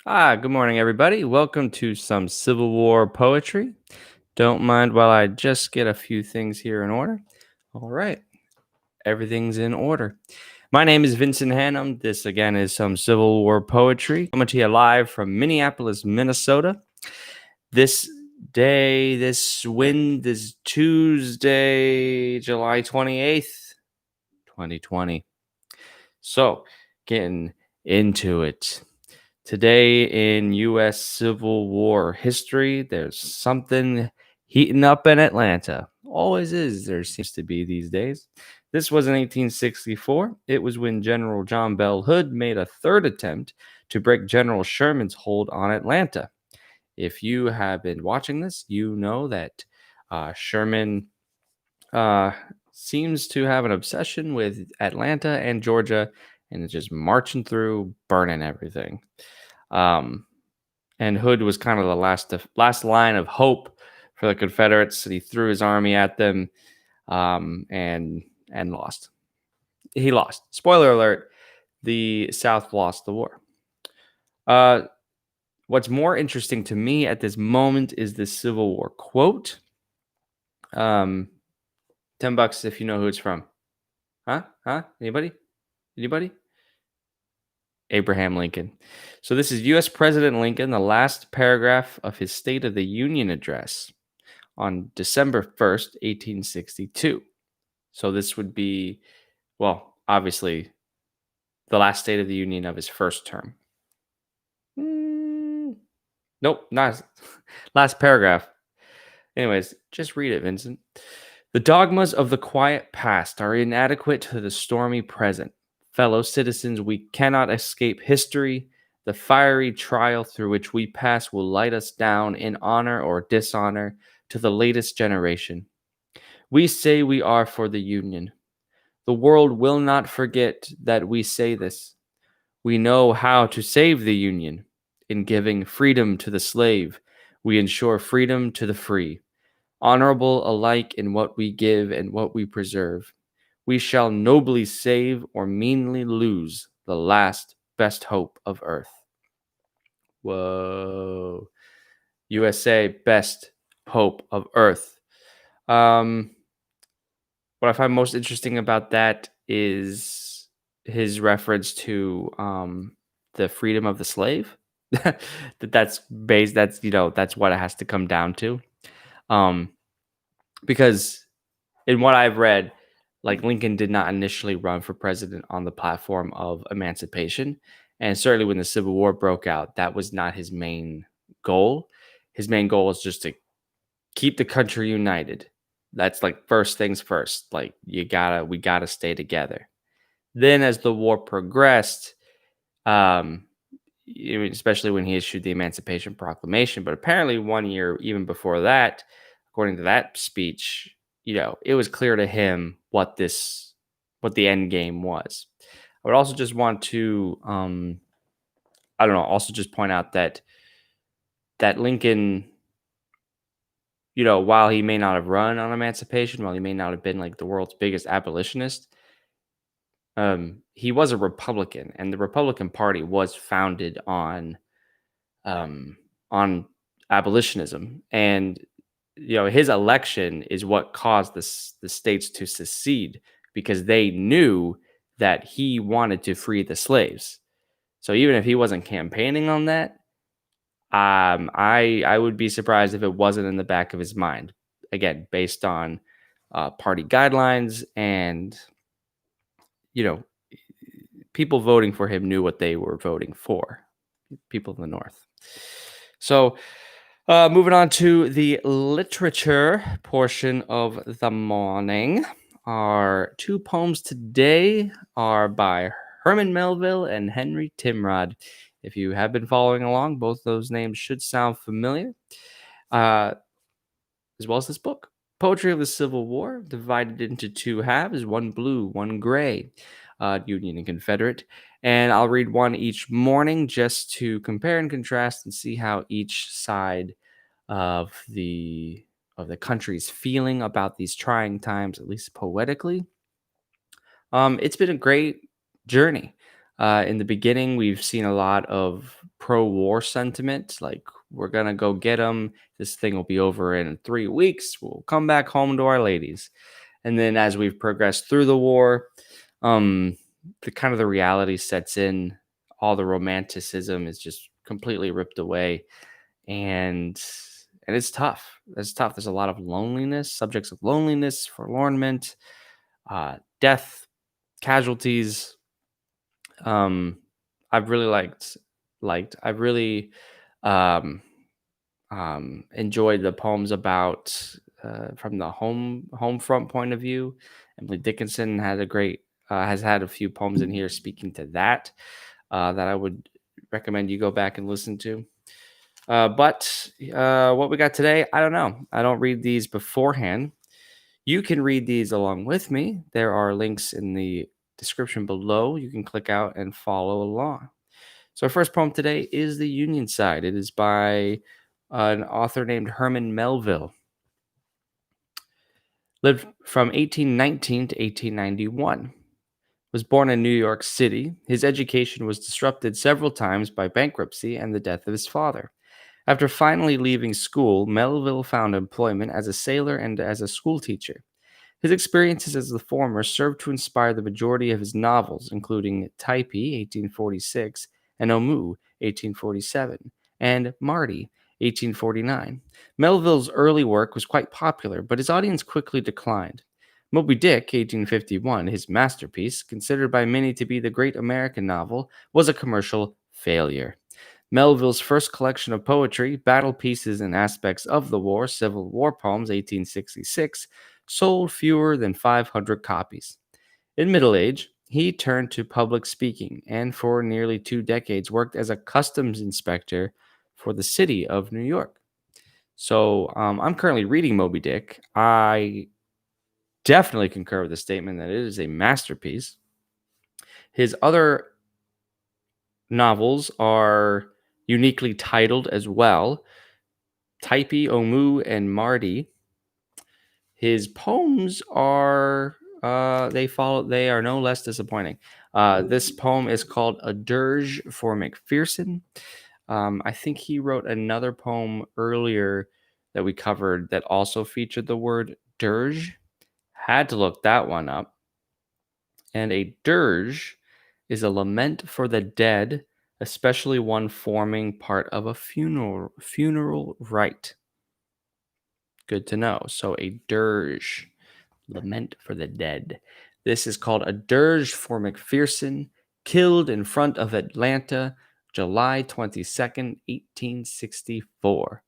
Good morning, everybody. Welcome to some Civil War poetry. Don't mind while I just get a few things here in order. All right, everything's in order. My name is Vincent Hannum. This again is some Civil War poetry. Coming to you live from Minneapolis, Minnesota. This this Tuesday, July 28th, 2020. So, getting into it. Today in U.S. Civil War history, there's something heating up in Atlanta. Always is, there seems to be these days. This was in 1864. It was when General John Bell Hood made a third attempt to break General Sherman's hold on Atlanta. If you have been watching this, you know that Sherman seems to have an obsession with Atlanta and Georgia and is just marching through, burning everything. And Hood was kind of the last line of hope for the Confederates. He threw his army at them, and lost. He lost. Spoiler alert: the South lost the war. What's more interesting to me at this moment is the Civil War quote. $10 if you know who it's from. Huh? Anybody? Abraham Lincoln. So this is U.S. President Lincoln, the last paragraph of his State of the Union address on December 1st, 1862. So this would be, well, obviously, the last State of the Union of his first term. Nope, not last paragraph. Anyways, just read it, Vincent. The dogmas of the quiet past are inadequate to the stormy present. Fellow citizens, we cannot escape history. The fiery trial through which we pass will light us down in honor or dishonor to the latest generation. We say we are for the Union. The world will not forget that we say this. We know how to save the Union. In giving freedom to the slave, we ensure freedom to the free. Honorable alike in what we give and what we preserve. We shall nobly save or meanly lose the last best hope of earth. Whoa. USA, best hope of earth. What I find most interesting about that is his reference to the freedom of the slave. that's what it has to come down to. Because in what I've read, like Lincoln did not initially run for president on the platform of emancipation. And certainly when the Civil War broke out, that was not his main goal. His main goal was just to keep the country united. That's like first things first. Like we gotta stay together. Then as the war progressed, especially when he issued the Emancipation Proclamation, but apparently 1 year even before that, according to that speech, it was clear to him what the end game was. I would also just want to, also just point out that Lincoln, while he may not have run on emancipation, while he may not have been like the world's biggest abolitionist, he was a Republican, and the Republican Party was founded on abolitionism, and his election is what caused the states to secede because they knew that he wanted to free the slaves. So even if he wasn't campaigning on that, I would be surprised if it wasn't in the back of his mind. Again, based on party guidelines and people voting for him knew what they were voting for. People in the North. So moving on to the literature portion of the morning. Our two poems today are by Herman Melville and Henry Timrod. If you have been following along, both those names should sound familiar, as well as this book. Poetry of the Civil War, divided into two halves, one blue, one gray, Union and Confederate. And I'll read one each morning just to compare and contrast and see how each side of the country's feeling about these trying times, at least poetically. It's been a great journey. In the beginning, we've seen a lot of pro-war sentiment, like we're gonna go get them. This thing will be over in 3 weeks. We'll come back home to our ladies. And then as we've progressed through the war, um, the reality sets in. All the romanticism is just completely ripped away, and it's tough. It's tough. There's a lot of loneliness, subjects of loneliness, forlornment, death, casualties. Um, I've really I've really um, enjoyed the poems about from the home front point of view. Emily Dickinson has had a few poems in here speaking to that that I would recommend you go back and listen to. But what we got today, I don't know. I don't read these beforehand. You can read these along with me. There are links in the description below. You can click out and follow along. So our first poem today is The Union Side. It is by an author named Herman Melville. Lived from 1819 to 1891. Was born in New York City. His education was disrupted several times by bankruptcy and the death of his father. After finally leaving school, Melville found employment as a sailor and as a schoolteacher. His experiences as the former served to inspire the majority of his novels, including Typee, 1846, and Omoo, 1847, and Marty, 1849. Melville's early work was quite popular, but his audience quickly declined. Moby Dick, 1851, his masterpiece, considered by many to be the great American novel, was a commercial failure. Melville's first collection of poetry, Battle Pieces and Aspects of the War, Civil War Poems, 1866, sold fewer than 500 copies. In middle age, he turned to public speaking and for nearly 2 decades worked as a customs inspector for the city of New York. So I'm currently reading Moby Dick. I definitely concur with the statement that it is a masterpiece. His other novels are uniquely titled as well. Typee, Omoo, and Marty. His poems are they are no less disappointing. This poem is called A Dirge for McPherson. I think he wrote another poem earlier that we covered that also featured the word dirge. Had to look that one up. And a dirge is a lament for the dead, especially one forming part of a funeral rite. Good to know. So a dirge, lament for the dead. This is called A Dirge for McPherson, killed in front of Atlanta, July 22nd, 1864.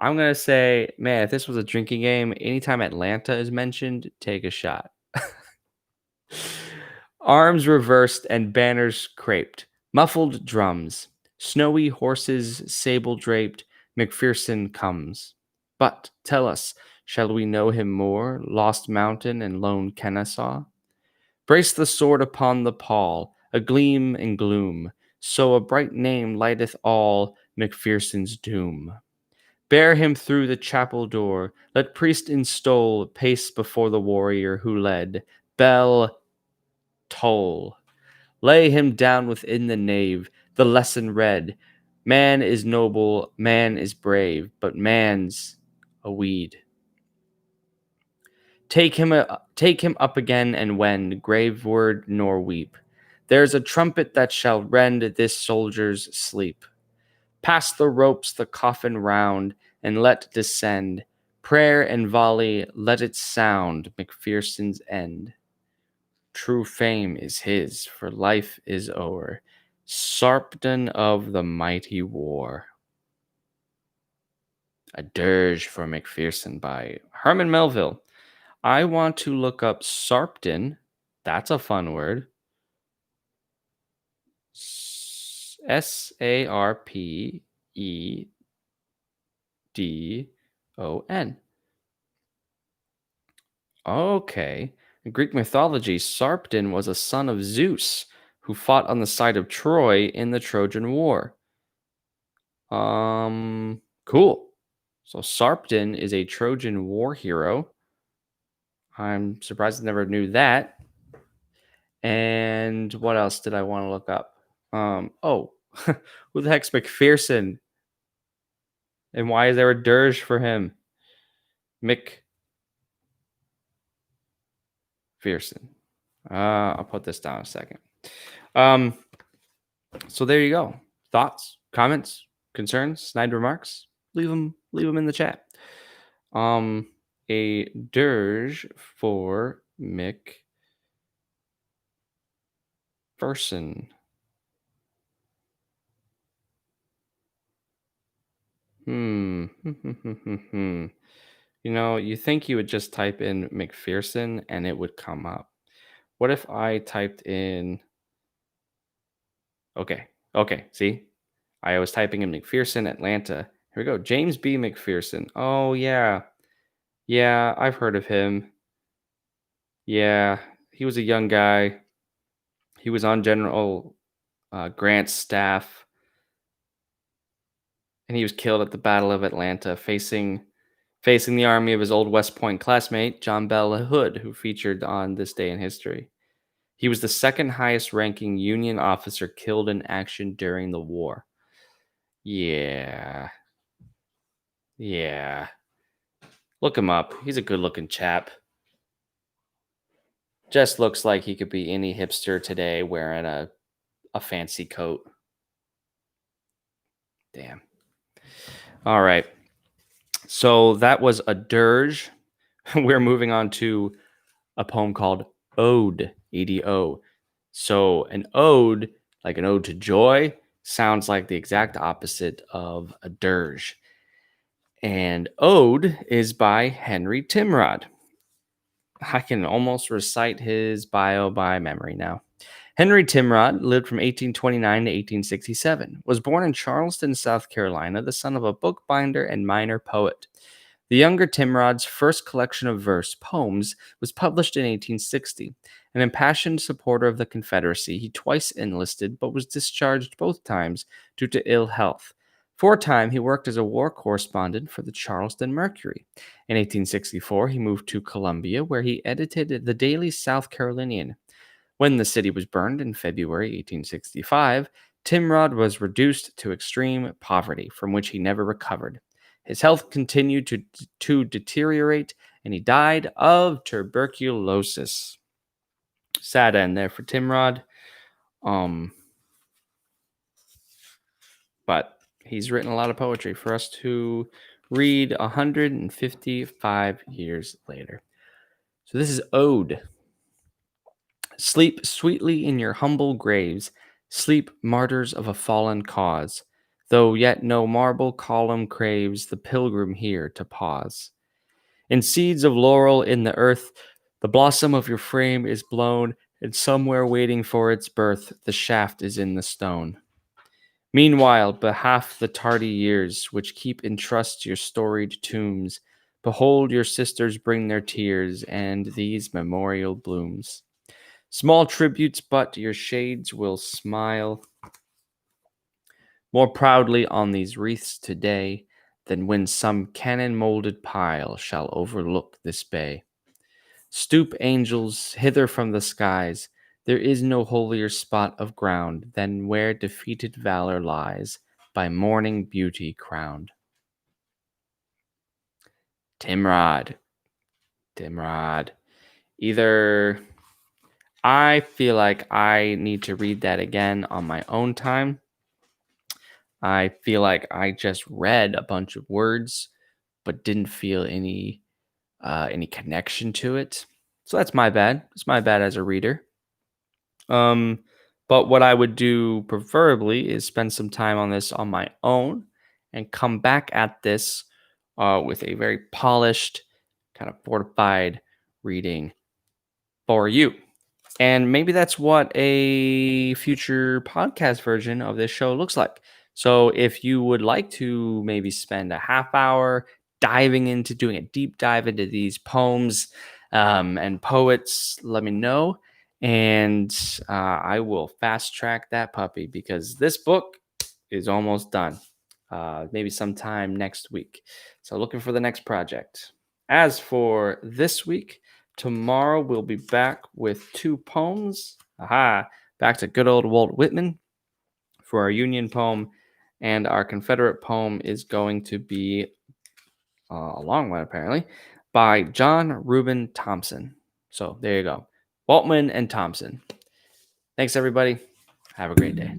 I'm going to say, man, if this was a drinking game, anytime Atlanta is mentioned, take a shot. Arms reversed and banners craped, muffled drums, snowy horses sable draped, McPherson comes. But tell us, shall we know him more, Lost Mountain and lone Kennesaw? Brace the sword upon the pall, a gleam and gloom, so a bright name lighteth all McPherson's doom. Bear him through the chapel door, let priest in stole pace before the warrior who led. Bell, toll. Lay him down within the nave, the lesson read. Man is noble, man is brave, but man's a weed. Take him up again and wend, grave word nor weep. There's a trumpet that shall rend this soldier's sleep. Pass the ropes the coffin round, and let descend. Prayer and volley, let it sound McPherson's end. True fame is his, for life is o'er. Sarpdon of the mighty war. A Dirge for McPherson by Herman Melville. I want to look up Sarpdon. That's a fun word. Sarpedon. Okay. In Greek mythology, Sarpedon was a son of Zeus who fought on the side of Troy in the Trojan War. Cool. So Sarpedon is a Trojan War hero. I'm surprised I never knew that. And what else did I want to look up? Who the heck's McPherson? And why is there a dirge for him? McPherson. I'll put this down a second. So there you go. Thoughts, comments, concerns, snide remarks. Leave them in the chat. A dirge for McPherson. You know, you think you would just type in McPherson and it would come up. What if I typed in... Okay, see? I was typing in McPherson, Atlanta. Here we go. James B. McPherson. Oh, yeah. Yeah, I've heard of him. Yeah, he was a young guy. He was on General Grant's staff, and he was killed at the Battle of Atlanta, facing the army of his old West Point classmate, John Bell Hood, who featured on This Day in History. He was the second highest ranking Union officer killed in action during the war. Yeah. Look him up. He's a good-looking chap. Just looks like he could be any hipster today wearing a fancy coat. Damn. All right. So that was a dirge. We're moving on to a poem called Ode, E-D-O. So an ode, like an ode to joy, sounds like the exact opposite of a dirge. And Ode is by Henry Timrod. I can almost recite his bio by memory now. Henry Timrod lived from 1829 to 1867, was born in Charleston, South Carolina, the son of a bookbinder and minor poet. The younger Timrod's first collection of verse, Poems, was published in 1860. An impassioned supporter of the Confederacy, he twice enlisted but was discharged both times due to ill health. For a time, he worked as a war correspondent for the Charleston Mercury. In 1864, he moved to Columbia, where he edited the daily South Carolinian. When the city was burned in February 1865, Timrod was reduced to extreme poverty, from which he never recovered. His health continued to deteriorate, and he died of tuberculosis. Sad end there for Timrod. But he's written a lot of poetry for us to read 155 years later. So this is Ode. Sleep sweetly in your humble graves, sleep martyrs of a fallen cause, though yet no marble column craves the pilgrim here to pause. In seeds of laurel in the earth, the blossom of your frame is blown, and somewhere waiting for its birth, the shaft is in the stone. Meanwhile, behalf the tardy years, which keep in trust your storied tombs, behold your sisters bring their tears, and these memorial blooms. Small tributes, but your shades will smile more proudly on these wreaths today than when some cannon-molded pile shall overlook this bay. Stoop, angels, hither from the skies. There is no holier spot of ground than where defeated valor lies, by morning beauty crowned. Timrod. Either I feel like I need to read that again on my own time. I feel like I just read a bunch of words, but didn't feel any connection to it. So that's my bad. It's my bad as a reader. But what I would do preferably is spend some time on this on my own and come back at this with a very polished, kind of fortified reading for you. And maybe that's what a future podcast version of this show looks like. So if you would like to maybe spend a half hour diving into doing a deep dive into these poems and poets, let me know. And I will fast track that puppy because this book is almost done. Maybe sometime next week. So looking for the next project. As for this week, tomorrow we'll be back with 2 poems. Aha. Back to good old Walt Whitman for our Union poem. And our Confederate poem is going to be a long one, apparently, by John Reuben Thompson. So there you go. Waltman and Thompson. Thanks, everybody. Have a great day.